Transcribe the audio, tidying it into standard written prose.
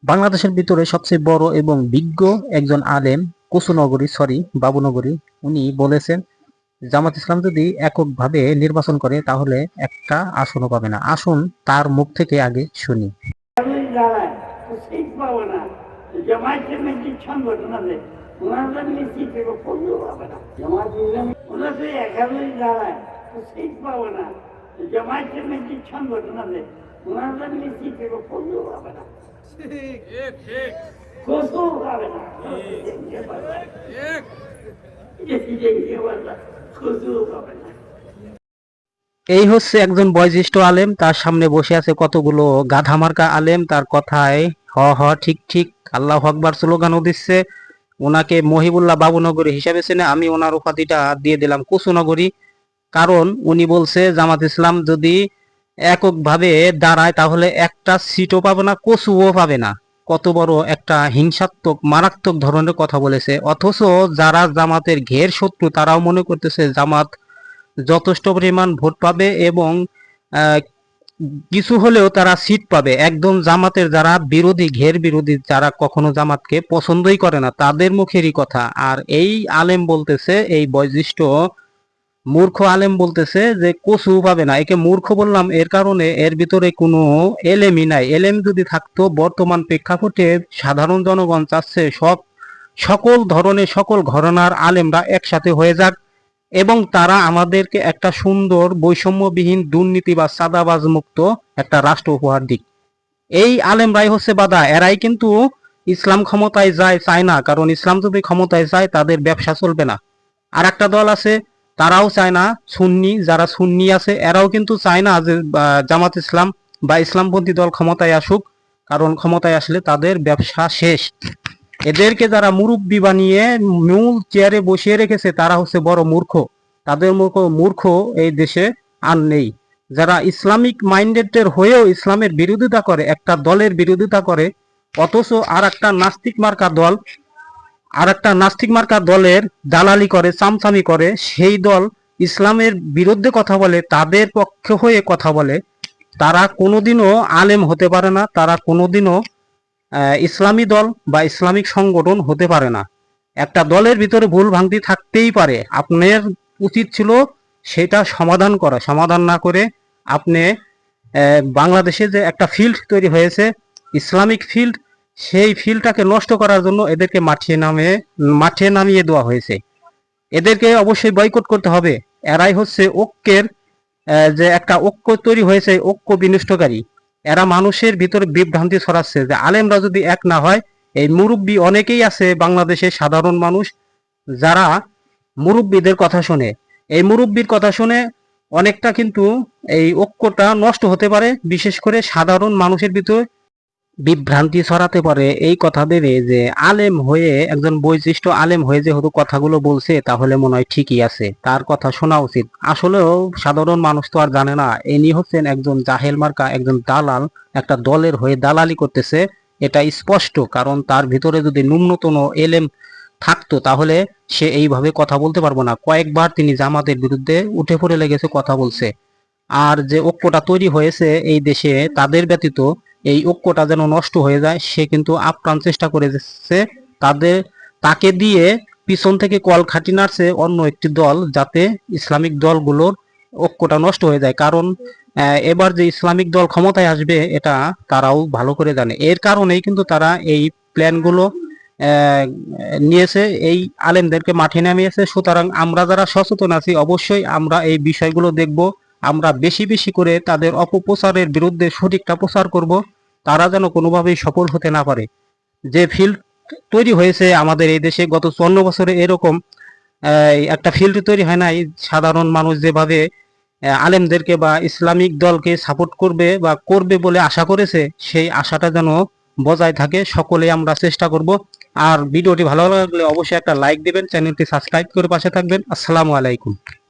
বাংলাদেশের ভিতরে সবচেয়ে বড় এবং বিজ্ঞ একজন আলেম বাবুনগরী উনি বলেছেন জামাত ইসলাম যদি এককভাবে নির্বাচন করে তাহলে একটা আসনও পাবে না। আসুন তার মুখ থেকে আগে শুনি। এই হচ্ছে একজন বয়োজ্যেষ্ঠ আলেম, তার সামনে বসে আছে কতগুলো গাধামার্কা আলেম, তার কথায় হ হ ঠিক ঠিক আল্লাহু আকবার স্লোগানও দিচ্ছে। ওনাকে মহিবুল্লাহ বাবুনগরী হিসাবে চেনে, আমি ওনার উপাধিটা দিয়ে দিলাম কুচুনগরী। কারণ উনি বলছে জামাত ইসলাম যদি এককভাবে দাঁড়ায় তাহলে একটা সিটও পাবে না, কচুও পাবে না। কত বড় একটা হিংসাত্মক মারাত্মক ধরনের কথা বলেছে। অথচ যারা জামাতের ঘের শত্রু তারাও মনে করতেছে জামাত যথেষ্ট পরিমাণ ভোট পাবে এবং কিছু হলেও তারা সিট পাবে। একদম জামাতের যারা বিরোধী, ঘের বিরোধী, যারা কখনো জামাতকে পছন্দই করে না, তাদের মুখেরই কথা। আর এই আলেম বলতেছে, এই বয়োজ্যেষ্ঠ মূর্খ আলেম বলতেছে যে কচু পাবে না। একে মূর্খ বললাম এর কারণে এর ভিতরে কোনো এলেমই নাই। এলেম যদি থাকতো বর্তমান প্রেক্ষাপটে সাধারণ জনগণ চাচ্ছে সকল ধরনের সকল ঘরানার আলেমরা একসাথে হয়ে যাক এবং তারা আমাদেরকে একটা সুন্দর বৈষম্যবিহীন দুর্নীতি বা চাঁদাবাজ মুক্ত একটা রাষ্ট্র উপহার দিক। এই আলেমরাই হচ্ছে বাধা। এরাই কিন্তু ইসলাম ক্ষমতায় চায় না, কারণ ইসলাম যদি ক্ষমতায় যায় তাদের ব্যবসা চলবে না। আর একটা দল আছে, তারাও চায় না, সুন্নি, যারা সুন্নি আছে এরাও কিন্তু চায় না যে জামাত ইসলাম বা ইসলামপন্থী দল ক্ষমতায় আসুক, কারণ ক্ষমতায় আসলে তাদের ব্যবসা শেষ। এদেরকে যারা মুরব্বী বানিয়ে মূল চেয়ারে বসিয়ে রেখেছে তারা হচ্ছে বড় মূর্খ। তাদের মূর্খ এই দেশে আর নেই। যারা ইসলামিক মাইন্ডেডের হয়েও ইসলামের বিরোধিতা করে, একটা দলের বিরোধিতা করে, অথচ আর একটা নাস্তিক মার্কা দলের দালালি করে, চামচামি করে, সেই দল ইসলামের বিরুদ্ধে কথা বলে, তাদের পক্ষে হয়ে কথা বলে, তারা কোনোদিনও আলেম হতে পারে না, তারা কোনোদিনও ইসলামী দল বা ইসলামিক সংগঠন হতে পারে না। একটা দলের ভিতরে ভুল ভ্রান্তি থাকতেই পারে, আপনার উচিত ছিল সেটা সমাধান করা। সমাধান না করে আপনি বাংলাদেশে যে একটা ফিল্ড তৈরি হয়েছে ইসলামিক ফিল্ড, সেই ফিল্ডটাকে নষ্ট করার জন্য এদেরকে মাঠে নামিয়ে দেওয়া হয়েছে। এদেরকে অবশ্যই বয়কট করতে হবে। এরাই হচ্ছে ঐক্যের যে একটা ঐক্য তৈরি হয়েছে, ঐক্য বিনষ্টকারী। এরা মানুষের ভিতরে বিভ্রান্তি ছড়াচ্ছে যে আলেমরা যদি এক না হয়, এই মুরব্বী অনেকেই আছে বাংলাদেশের সাধারণ মানুষ যারা মুরব্বীদের কথা শোনে, এই মুরব্বীর কথা শুনে অনেকটা কিন্তু এই ঐক্যটা নষ্ট হতে পারে, বিশেষ করে সাধারণ মানুষের ভিতরে বিভ্রান্তি ছড়াতে পারে। এই কথা ভেবে যে আলেম হয়ে, একজন বৈশিষ্ট্য আলেম হয়ে যেহেতু কথাগুলো বলছে তাহলে মনে হয় ঠিকই আছে, তার কথা শোনা উচিত। আসলেও সাধারণ মানুষ তো আর জানে না ইনি হচ্ছেন একজন জাহেল মার্কা, একজন দালাল, একটা দলের হয়ে দালালি করতেছে, এটা স্পষ্ট। কারণ তার ভিতরে যদি ন্যূনতম এলেম থাকতো তাহলে সে এইভাবে কথা বলতে পারবো না। কয়েকবার তিনি জামাতের বিরুদ্ধে উঠে পড়ে লেগেছে, কথা বলছে। আর যে ঐক্যটা তৈরি হয়েছে এই দেশে তাদের ব্যতীত, এই ঐক্যটা যেন নষ্ট হয়ে যায় সে কিন্তু আপ্রাণ চেষ্টা করে যাচ্ছে। তাদের তাকে দিয়ে পিছন থেকে কল খাটি নাড়ছে অন্য একটি দল, যাতে ইসলামিক দলগুলোর ঐক্যটা নষ্ট হয়ে যায়। কারণ এবার যে ইসলামিক দল ক্ষমতায় আসবে এটা তারাও ভালো করে জানে। এর কারণেই কিন্তু তারা এই প্ল্যানগুলো নিয়েছে, এই আলেমদেরকে মাঠে নামিয়েছে। সুতরাং আমরা যারা সচেতন আছি অবশ্যই আমরা এই বিষয়গুলো দেখব, আমরা বেশি বেশি করে তাদের অপপ্রচারের বিরুদ্ধে সঠিকটা প্রচার করব, তারা যেন কোনোভাবেই সফল হতে না পারে। যে ফিল্ড তৈরি হয়েছে আমাদের এই দেশে গত 54 বছরে, এরকম একটা ফিল্ড তৈরি হয় নাই। সাধারণ মানুষ যেভাবে আলেমদেরকে বা ইসলামিক দলকে সাপোর্ট করবে বা করবে বলে আশা করেছে, সেই আশাটা যেন বজায় থাকে, সকলে আমরা চেষ্টা করব। আর ভিডিওটি ভালো লাগলে অবশ্যই একটা লাইক দিবেন, চ্যানেলটি সাবস্ক্রাইব করে পাশে থাকবেন। আসসালামু আলাইকুম।